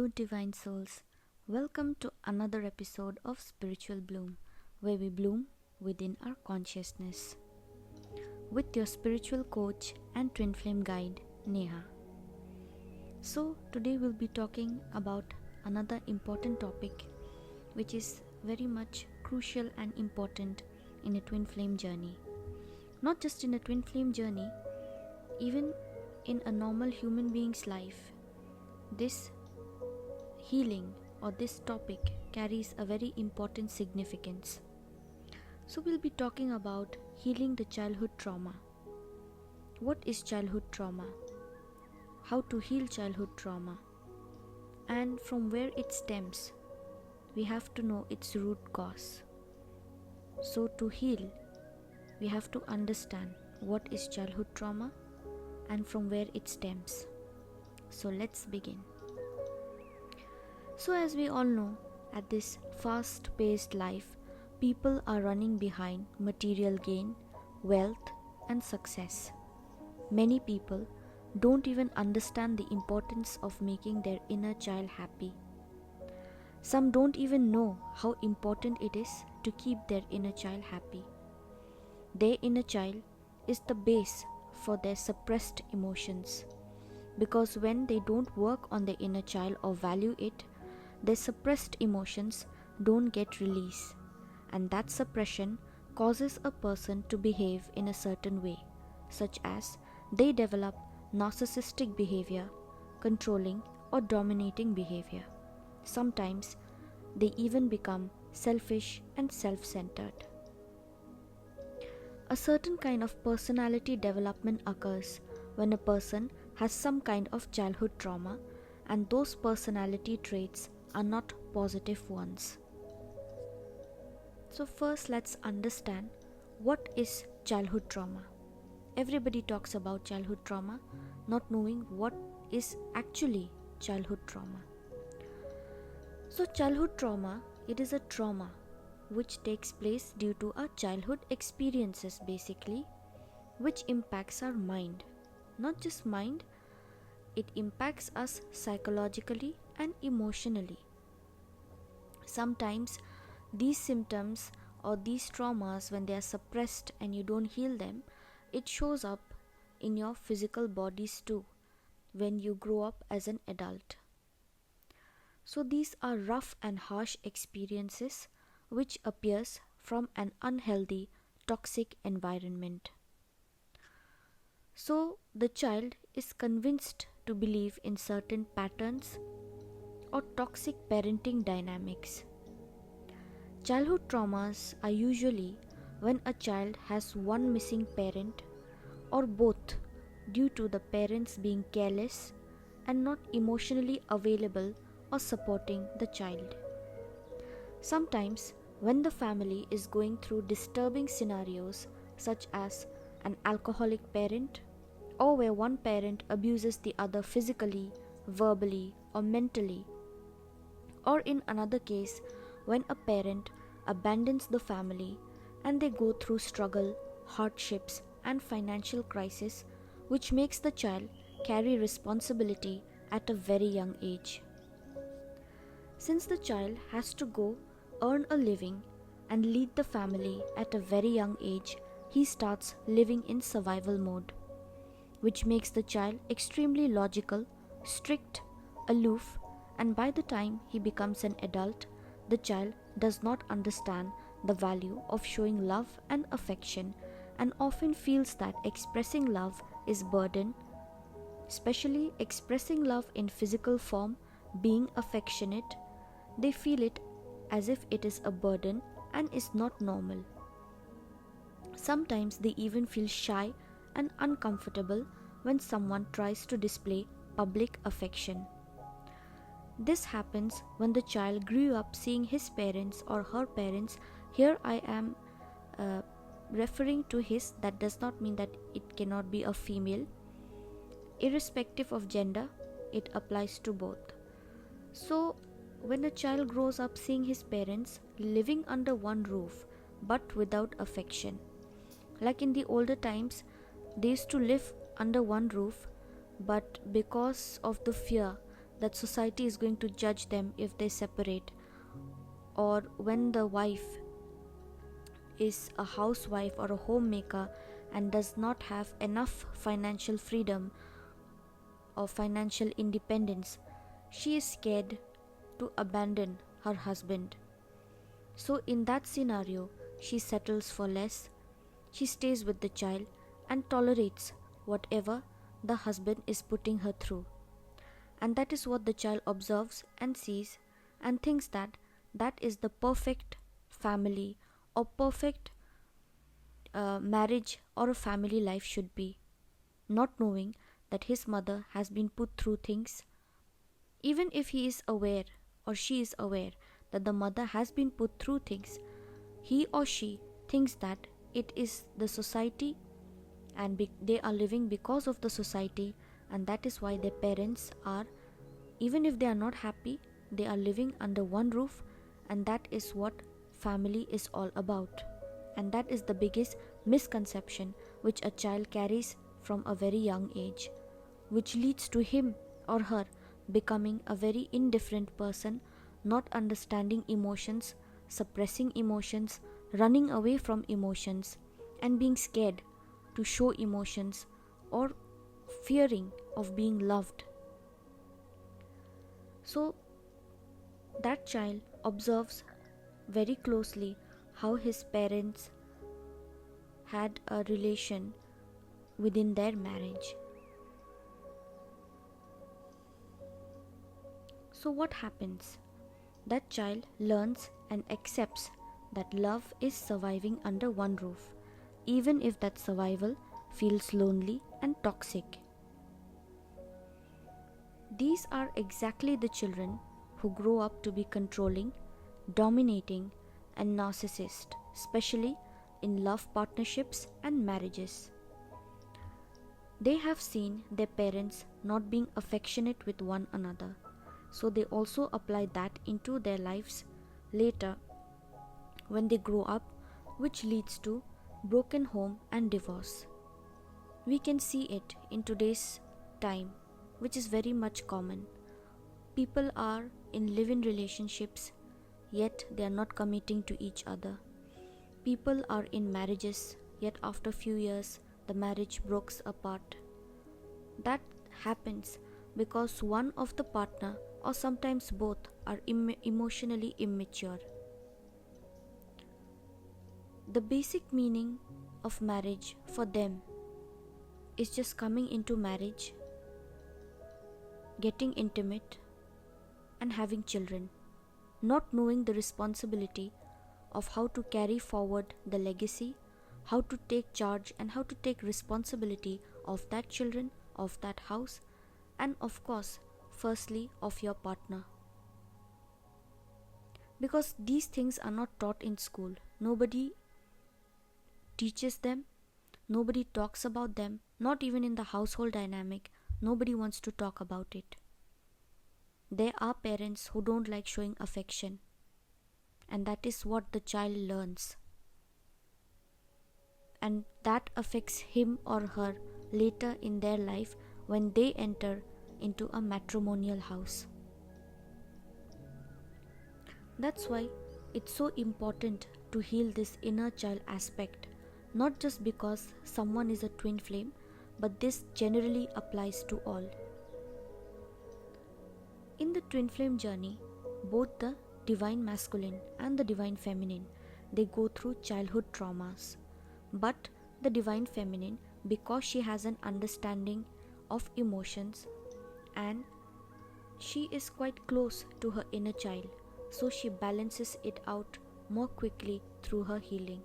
Hello, divine souls. Welcome to another episode of Spiritual Bloom, where we bloom within our consciousness. With your spiritual coach and twin flame guide, Neha. So, today we'll be talking about another important topic, which is very much crucial and important in a twin flame journey. Not just in a twin flame journey, even in a normal human being's life, this healing or this topic carries a very important significance. So, we'll be talking about healing the childhood trauma. What is childhood trauma? How to heal childhood trauma? And from where it stems, we have to know its root cause. So, to heal, we have to understand what is childhood trauma and from where it stems. So, let's begin. So, as we all know, at this fast paced life, people are running behind material gain, wealth, and success. Many people don't even understand the importance of making their inner child happy. Some don't even know how important it is to keep their inner child happy. Their inner child is the base for their suppressed emotions, because when they don't work on their inner child or value it, their suppressed emotions don't get release, and that suppression causes a person to behave in a certain way, such as they develop narcissistic behavior, controlling or dominating behavior. Sometimes they even become selfish and self-centered. A certain kind of personality development occurs when a person has some kind of childhood trauma, and those personality traits are not positive ones. So first, let's understand what is childhood trauma. Everybody talks about childhood trauma, not knowing what is actually childhood trauma. So childhood trauma, it is a trauma which takes place due to our childhood experiences basically, which impacts our mind. Not just mind, it impacts us psychologically and emotionally. Sometimes these symptoms or these traumas, when they are suppressed and you don't heal them, it shows up in your physical bodies too when you grow up as an adult. So these are rough and harsh experiences which appears from an unhealthy, toxic environment. So the child is convinced to believe in certain patterns or toxic parenting dynamics. Childhood traumas are usually when a child has one missing parent or both, due to the parents being careless and not emotionally available or supporting the child. Sometimes when the family is going through disturbing scenarios such as an alcoholic parent, or where one parent abuses the other physically, verbally, or mentally, or in another case when a parent abandons the family and they go through struggle, hardships, and financial crisis, which makes the child carry responsibility at a very young age. Since the child has to go earn a living and lead the family at a very young age, he starts living in survival mode, which makes the child extremely logical, strict, aloof, and by the time he becomes an adult, the child does not understand the value of showing love and affection, and often feels that expressing love is burden, especially expressing love in physical form, being affectionate. They feel it as if it is a burden and is not normal. Sometimes they even feel shy and uncomfortable when someone tries to display public affection. This happens when the child grew up seeing his parents or her parents. Here I am referring to his, that does not mean that it cannot be a female. Irrespective of gender, it applies to both. So when a child grows up seeing his parents living under one roof but without affection, like in the older times, they used to live under one roof, but because of the fear that society is going to judge them if they separate, or when the wife is a housewife or a homemaker and does not have enough financial freedom or financial independence, she is scared to abandon her husband. So, in that scenario, she settles for less, she stays with the child and tolerates whatever the husband is putting her through. And that is what the child observes and sees and thinks that that is the perfect family or perfect marriage or a family life should be, not knowing that his mother has been put through things. Even if he is aware or she is aware that the mother has been put through things, he or she thinks that it is the society and they are living because of the society, and that is why their parents are, even if they are not happy, they are living under one roof, and that is what family is all about. And that is the biggest misconception which a child carries from a very young age, which leads to him or her becoming a very indifferent person, not understanding emotions, suppressing emotions, running away from emotions, and being scared to show emotions or fearing of being loved. So, that child observes very closely how his parents had a relation within their marriage. So, what happens? That child learns and accepts that love is surviving under one roof, even if that survival feels lonely and toxic. These are exactly the children who grow up to be controlling, dominating, and narcissist, especially in love partnerships and marriages. They have seen their parents not being affectionate with one another, so they also apply that into their lives later when they grow up, which leads to broken home and divorce. We can see it in today's time, which is very much common. People are in live-in relationships, yet they are not committing to each other. People are in marriages, yet after few years the marriage breaks apart. That happens because one of the partner or sometimes both are emotionally immature. The basic meaning of marriage for them is just coming into marriage, getting intimate, and having children, not knowing the responsibility of how to carry forward the legacy, how to take charge and how to take responsibility of that children, of that house, and of course, firstly, of your partner. Because these things are not taught in school. Nobody teaches them, nobody talks about them, not even in the household dynamic, nobody wants to talk about it. There are parents who don't like showing affection, and that is what the child learns. And that affects him or her later in their life when they enter into a matrimonial house. That's why it's so important to heal this inner child aspect, not just because someone is a twin flame, but this generally applies to all. In the twin flame journey, both the divine masculine and the divine feminine, they go through childhood traumas. But the divine feminine, because she has an understanding of emotions and she is quite close to her inner child, so she balances it out more quickly through her healing.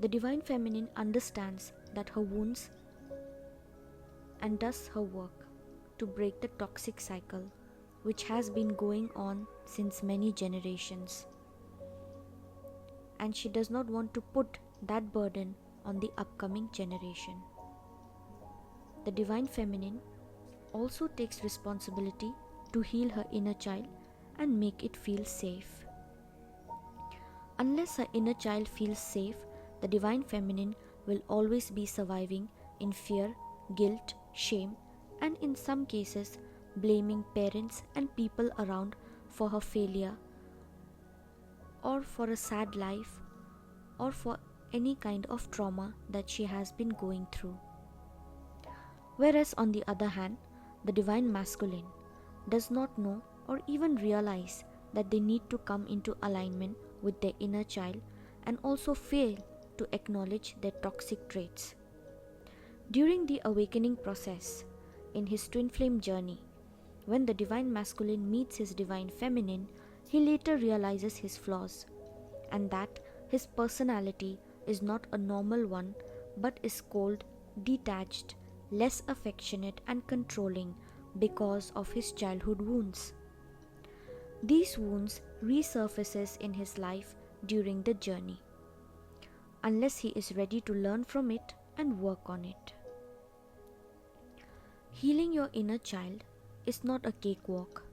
The divine feminine understands that her wounds and does her work to break the toxic cycle which has been going on since many generations. And she does not want to put that burden on the upcoming generation. The divine feminine also takes responsibility to heal her inner child and make it feel safe. Unless her inner child feels safe, the divine feminine will always be surviving in fear, guilt, shame, and in some cases, blaming parents and people around for her failure or for a sad life or for any kind of trauma that she has been going through. Whereas on the other hand, the divine masculine does not know or even realize that they need to come into alignment with their inner child and also fail to acknowledge their toxic traits. During the awakening process, in his twin flame journey, when the divine masculine meets his divine feminine, he later realizes his flaws and that his personality is not a normal one but is cold, detached, less affectionate and controlling because of his childhood wounds. These wounds resurfaces in his life during the journey, unless he is ready to learn from it and work on it. Healing your inner child is not a cakewalk.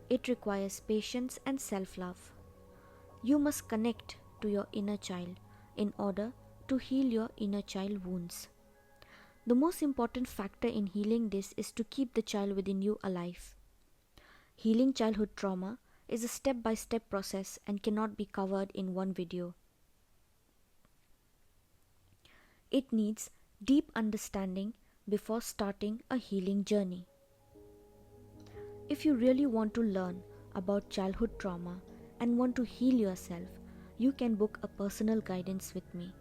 It requires patience and self-love. You must connect to your inner child in order to heal your inner child wounds. The most important factor in healing this is to keep the child within you alive. Healing childhood trauma is a step-by-step process and cannot be covered in one video. It needs deep understanding before starting a healing journey. If you really want to learn about childhood trauma and want to heal yourself, you can book a personal guidance with me.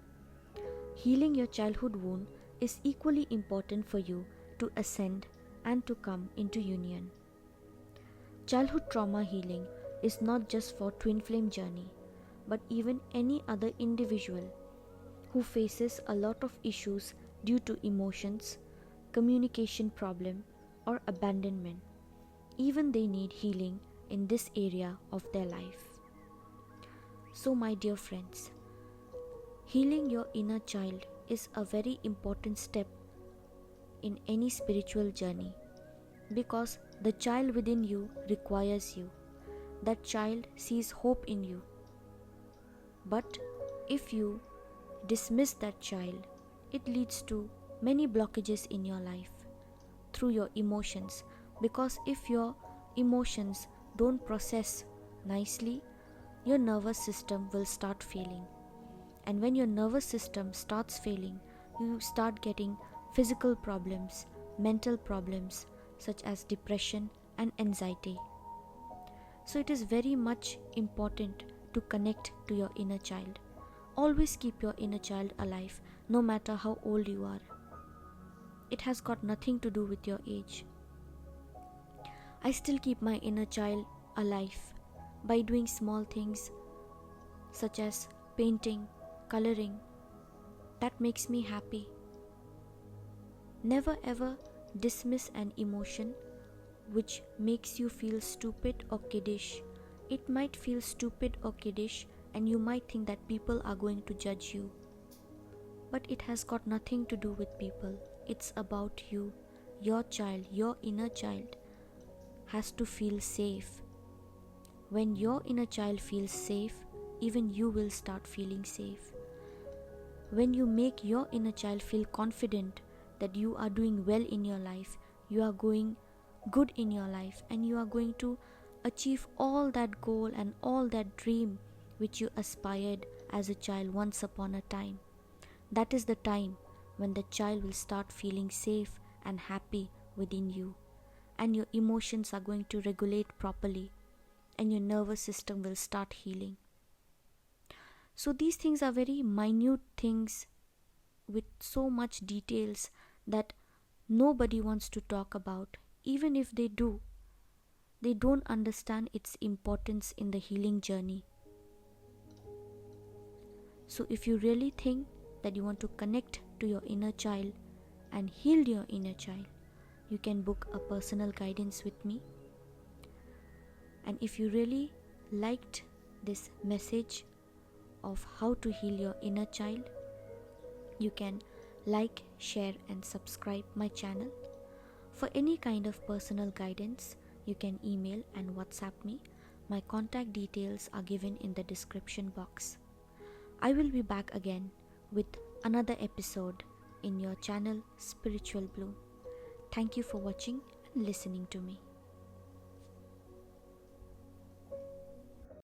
Healing your childhood wound is equally important for you to ascend and to come into union. Childhood trauma healing is not just for twin flame journey, but even any other individual who faces a lot of issues due to emotions, communication problem, or abandonment. Even they need healing in this area of their life. So my dear friends, healing your inner child is a very important step in any spiritual journey because the child within you requires you. That child sees hope in you. But if you dismiss that child, it leads to many blockages in your life through your emotions, because if your emotions don't process nicely, your nervous system will start failing. And when your nervous system starts failing, you start getting physical problems, mental problems such as depression and anxiety. So it is very much important to connect to your inner child. Always keep your inner child alive, no matter how old you are. It has got nothing to do with your age. I still keep my inner child alive by doing small things such as painting, coloring. That makes me happy. Never ever dismiss an emotion which makes you feel stupid or kiddish. It might feel stupid or kiddish and you might think that people are going to judge you. But it has got nothing to do with people. It's about you. Your child, your inner child has to feel safe. When your inner child feels safe, even you will start feeling safe. When you make your inner child feel confident that you are doing well in your life, you are going good in your life, and you are going to achieve all that goal and all that dream which you aspired as a child once upon a time. That is the time when the child will start feeling safe and happy within you, and your emotions are going to regulate properly, and your nervous system will start healing. So these things are very minute things with so much details that nobody wants to talk about. Even if they do, they don't understand its importance in the healing journey. So if you really think that you want to connect to your inner child and heal your inner child, you can book a personal guidance with me. And if you really liked this message of how to heal your inner child, you can like, share and subscribe my channel. For any kind of personal guidance, you can email and WhatsApp me. My contact details are given in the description box. I will be back again with another episode in your channel Spiritual Bloom. Thank you for watching and listening to me.